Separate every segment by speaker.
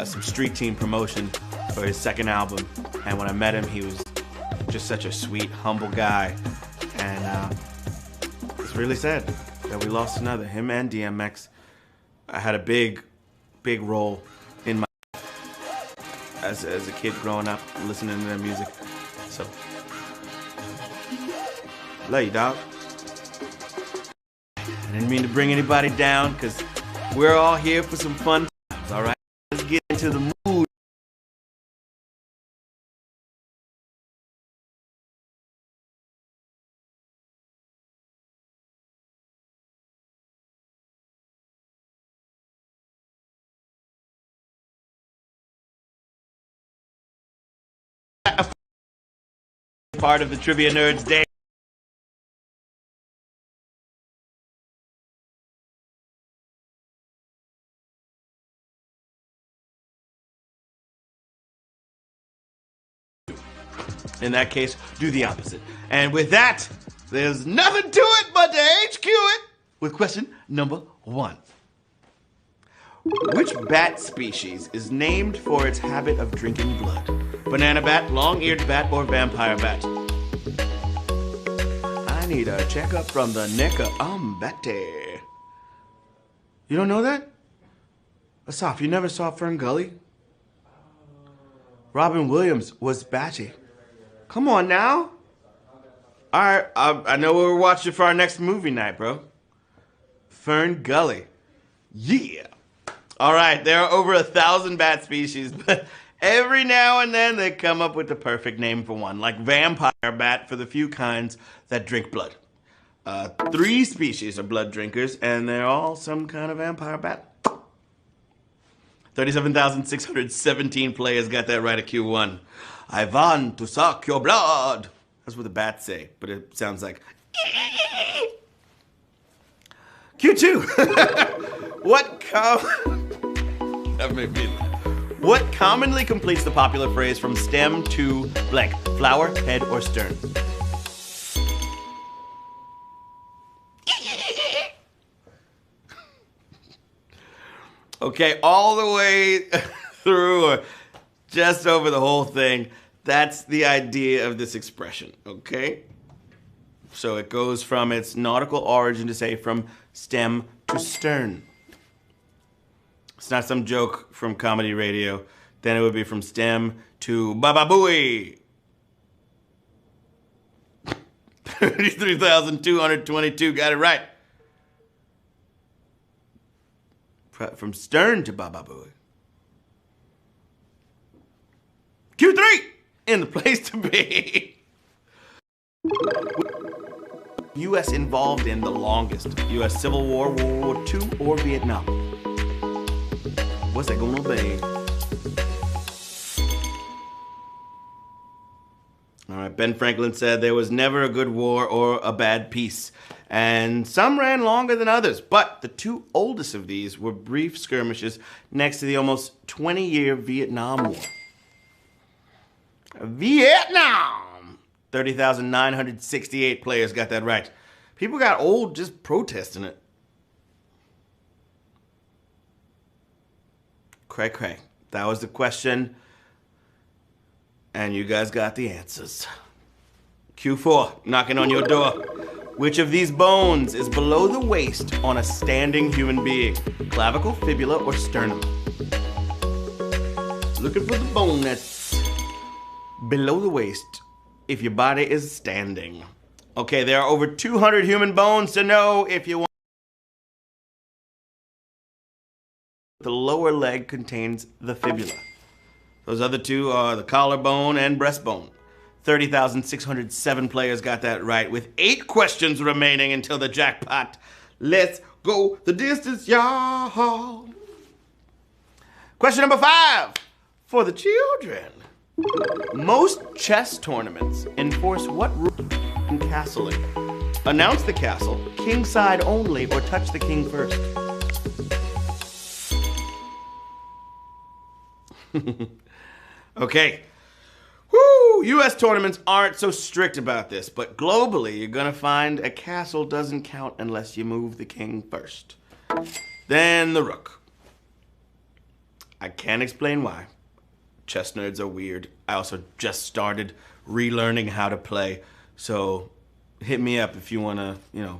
Speaker 1: some street team promotion for his second album. And when I met him, he was just such a sweet, humble guy. And it's really sad that we lost another. Him and DMX had a big role in my as a kid growing up, listening to their music. So, love you, dog. I didn't mean to bring anybody down, because we're all here for some fun times, all right? Let's get into the mood. Part of the Trivia Nerds Day. In that case, do the opposite. And with that, there's nothing to it but to HQ it with question number 1. Which bat species is named for its habit of drinking blood? Banana bat, long-eared bat, or vampire bat? I need a checkup from the Necker Betty. You don't know that? Asaf, you never saw Fern Gully? Robin Williams was Batty. Come on now. All right, I know what we're watching for our next movie night, bro. Fern Gully. Yeah. All right, there are over 1,000 bat species, but every now and then they come up with the perfect name for one, like vampire bat for the few kinds that drink blood. 3 species are blood drinkers, and they're all some kind of vampire bat. 37,617 players got that right at Q1. I want to suck your blood. That's what the bats say, but it sounds like Q2. That made me laugh. What commonly completes the popular phrase from stem to blank? Flower, head, or stern? Okay, all the way through or just over the whole thing. That's the idea of this expression, okay? So it goes from its nautical origin to say from stem to stern. It's not some joke from comedy radio. Then it would be from stem to baba-booey. 33,222 got it right. From stern to baba-booey. Q3 in the place to be. U.S. involved in the longest U.S. Civil War, World War II, or Vietnam? What's that gonna be? All right, Ben Franklin said there was never a good war or a bad peace, and some ran longer than others, but the 2 oldest of these were brief skirmishes next to the almost 20-year Vietnam War. Vietnam! 30,968 players got that right. People got old just protesting it. Cray. That was the question. And you guys got the answers. Q4, knocking on your door. Which of these bones is below the waist on a standing human being? Clavicle, fibula, or sternum? Looking for the bone that's below the waist if your body is standing. Okay, there are over 200 human bones to know if you want. The lower leg contains the fibula. Those other 2 are the collarbone and breastbone. 30,607 players got that right, with 8 questions remaining until the jackpot. Let's go the distance, y'all. Question number 5 for the children. Most chess tournaments enforce what rule in castling? Announce the castle, kingside only, or touch the king first? Okay. Woo! U.S. tournaments aren't so strict about this, but globally, you're gonna find a castle doesn't count unless you move the king first. Then the rook. I can't explain why. Chess nerds are weird. I also just started relearning how to play. So hit me up if you want to, you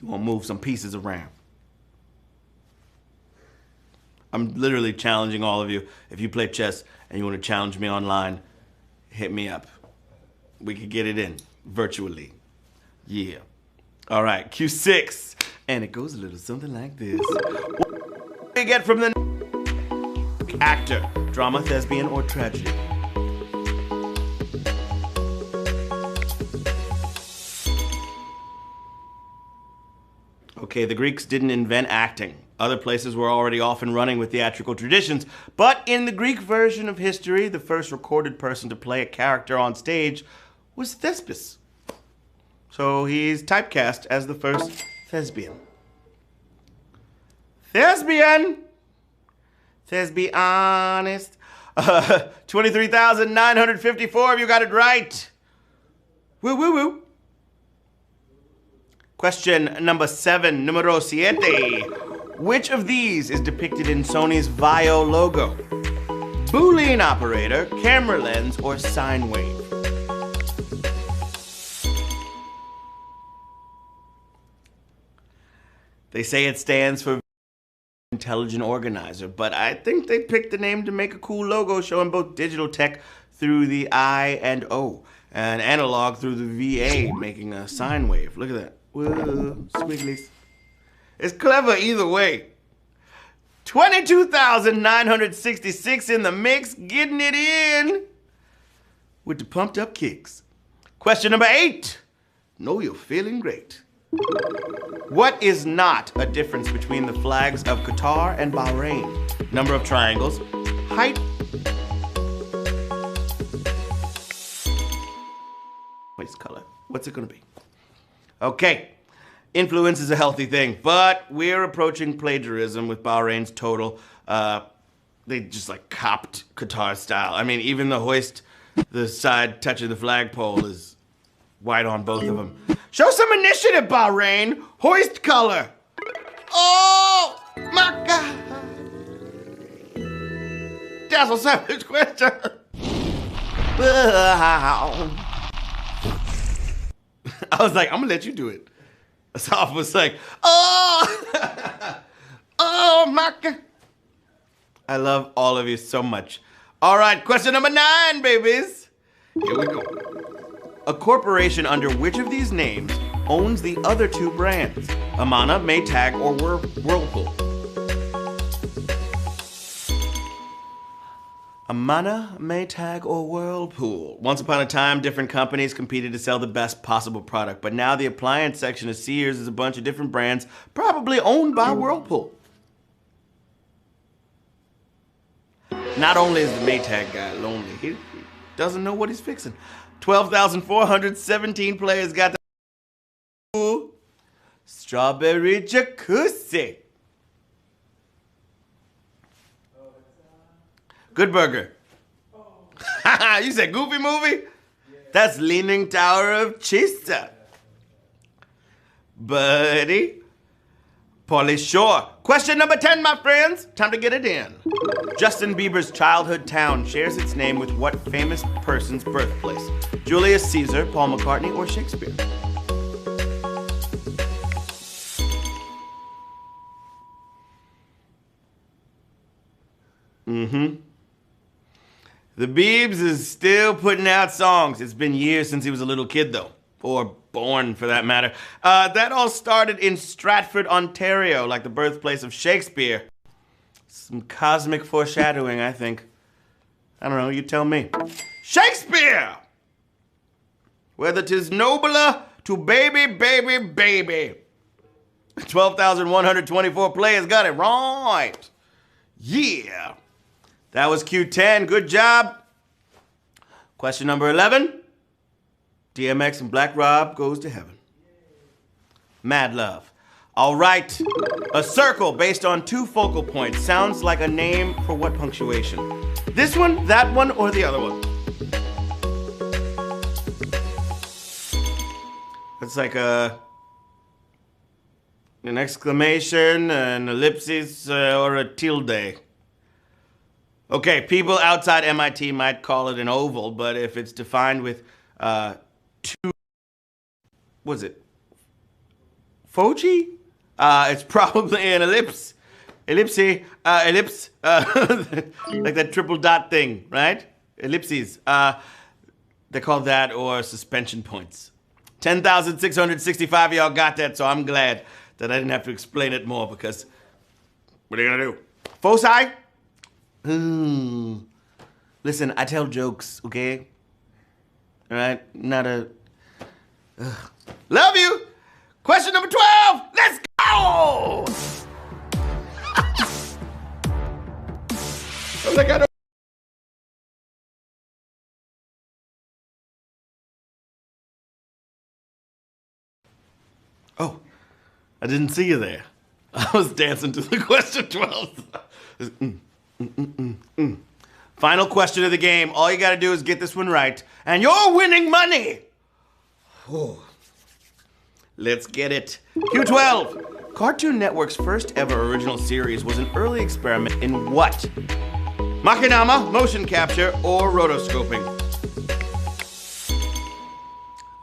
Speaker 1: want to move some pieces around. I'm literally challenging all of you. If you play chess and you want to challenge me online, hit me up. We could get it in virtually. Yeah. All right, Q6. And it goes a little something like this. What do you get from the actor? Drama, thespian, or tragedy? Okay, the Greeks didn't invent acting. Other places were already off and running with theatrical traditions. But in the Greek version of history, the first recorded person to play a character on stage was Thespis. So he's typecast as the first thespian. Thespian! Thespian honest. 23,954 of you got it right. Woo woo woo. Question number 7, numero siete. Which of these is depicted in Sony's Vaio logo? Boolean operator, camera lens, or sine wave? They say it stands for intelligent organizer, but I think they picked the name to make a cool logo showing both digital tech through the I and O, and analog through the VA, making a sine wave. Look at that. Whoa, squigglies. It's clever either way. 22,966 in the mix, getting it in with the pumped up kicks. Question number 8. Know you're feeling great. What is not a difference between the flags of Qatar and Bahrain? Number of triangles, height, waist color. What's it gonna be? Okay, influence is a healthy thing, but we're approaching plagiarism with Bahrain's total. They just like copped Qatar style. I mean, even the hoist, the side touching the flagpole is white on both of them. Show some initiative, Bahrain. Hoist color. Oh my God. Dazzle Savage question. I was like, I'm gonna let you do it. Asaf was like, oh, oh my God. I love all of you so much. All right, question number 9, babies. Here we go. A corporation under which of these names owns the other 2 brands? Amana, Maytag, or Whirlpool? Amana, Maytag, or Whirlpool? Once upon a time, different companies competed to sell the best possible product, but now the appliance section of Sears is a bunch of different brands, probably owned by Whirlpool. Not only is the Maytag guy lonely, he doesn't know what he's fixing. 12,417 players got the strawberry jacuzzi. Good Burger. You said Goofy movie? That's Leaning Tower of Chisa. Buddy. Pauly Shore. Question number 10, my friends. Time to get it in. Justin Bieber's childhood town shares its name with what famous person's birthplace? Julius Caesar, Paul McCartney, or Shakespeare? The Biebs is still putting out songs. It's been years since he was a little kid, though. Or born, for that matter. That all started in Stratford, Ontario, like the birthplace of Shakespeare. Some cosmic foreshadowing, I think. I don't know, you tell me. Shakespeare! Whether 'tis nobler to baby, baby, baby. 12,124 players got it right. Yeah. That was Q10. Good job. Question number 11. DMX and Black Rob goes to heaven. Mad love. All right. A circle based on 2 focal points sounds like a name for what punctuation? This one, that one, or the other one? It's like a an exclamation, an ellipsis, or a tilde. Okay, people outside MIT might call it an oval, but if it's defined with Foci? It's probably an ellipse. Ellipse, like that triple dot thing, right? Ellipses. They call that or suspension points. 10,665 of y'all got that, so I'm glad that I didn't have to explain it more because what are you gonna do? Foci? Listen, I tell jokes, okay? All right? Not a... Love you! Question number 12! Let's go! I'm like, I don't... Oh, I didn't see you there. I was dancing to the question 12. Final question of the game. All you gotta do is get this one right, and you're winning money! Whew. Let's get it. Q12. Cartoon Network's first ever original series was an early experiment in what? Machinima, motion capture, or rotoscoping?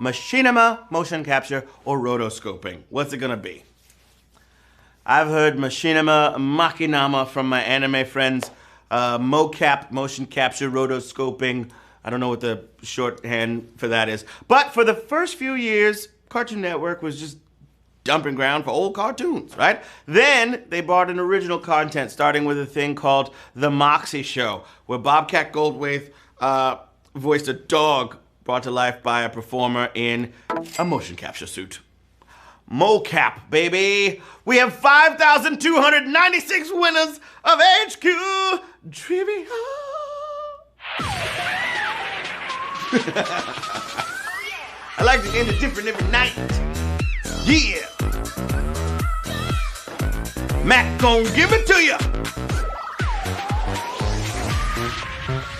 Speaker 1: Machinima, motion capture, or rotoscoping? What's it gonna be? I've heard machinima, machinima from my anime friends. Mocap, motion capture, rotoscoping. I don't know what the shorthand for that is. But for the first few years, Cartoon Network was just dumping ground for old cartoons, right? Then they brought in original content, starting with a thing called The Moxie Show, where Bobcat Goldthwait voiced a dog brought to life by a performer in a motion capture suit. Mocap, baby! We have 5,296 winners of HQ Trivia! I like to end it different every night. Yeah! Mac gon' give it to ya!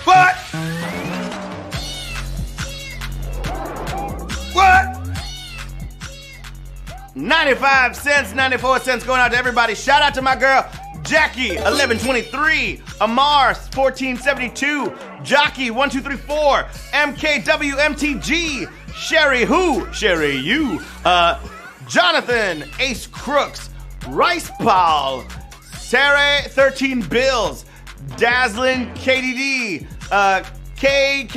Speaker 1: What? What? 95 cents, 94 cents going out to everybody. Shout out to my girl, Jackie, 1123, Amar, 1472, Jockey, 1234, MKWMTG, Sherry Who, Sherry You, Jonathan, Ace Crooks, Rice Paul, Sarah, 13 Bills, Dazzling KDD, KK.